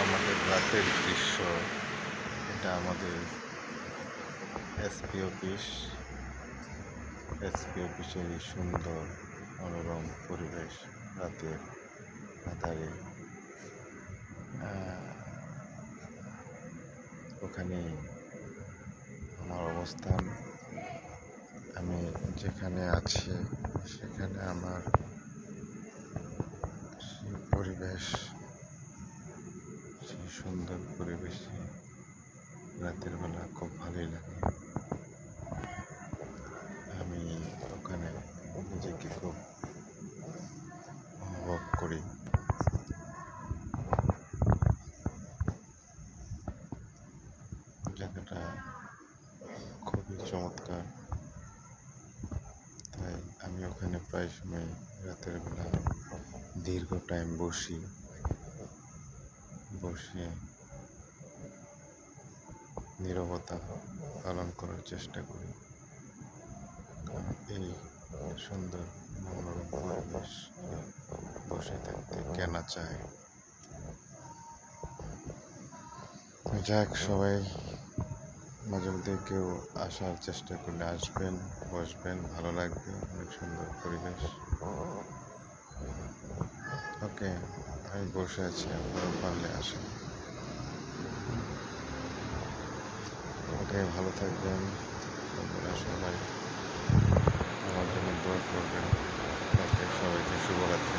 আমাদের রাতের দৃশ্য। এটা আমাদের এসপি অফিসেরই সুন্দর মনোরম পরিবেশ। রাতের আধারে ওখানে আমার অবস্থান। আমি যেখানে আছি সেখানে আমার সেই পরিবেশ, সেই সুন্দর পরিবেশে রাতের বেলা খুব ভালোই লাগে। আমি ওখানে নিজেকে খুব অনুভব করি। জায়গাটা খুবই চমৎকার, তাই আমি ওখানে প্রায় সময় রাতের বেলা দীর্ঘ টাইম বসে নীরবতা পালন করার চেষ্টা করি। এই সুন্দর মনোরম পরিবেশ বসে থাকতে কেনা চায়। যাক, সবাই মাঝে মধ্যে কেউ আসার চেষ্টা করলে আসবেন, বসবেন, ভালো লাগবে। অনেক সুন্দর পরিবেশ। ওকে, আমি বসে আছি, আপনারা পারলে আসেন। ওকে, ভালো থাকবেন। আপনারা সবাই আমার জন্য দোয়া করবেন। ওকে, সবাইকে শুভরাত্রি।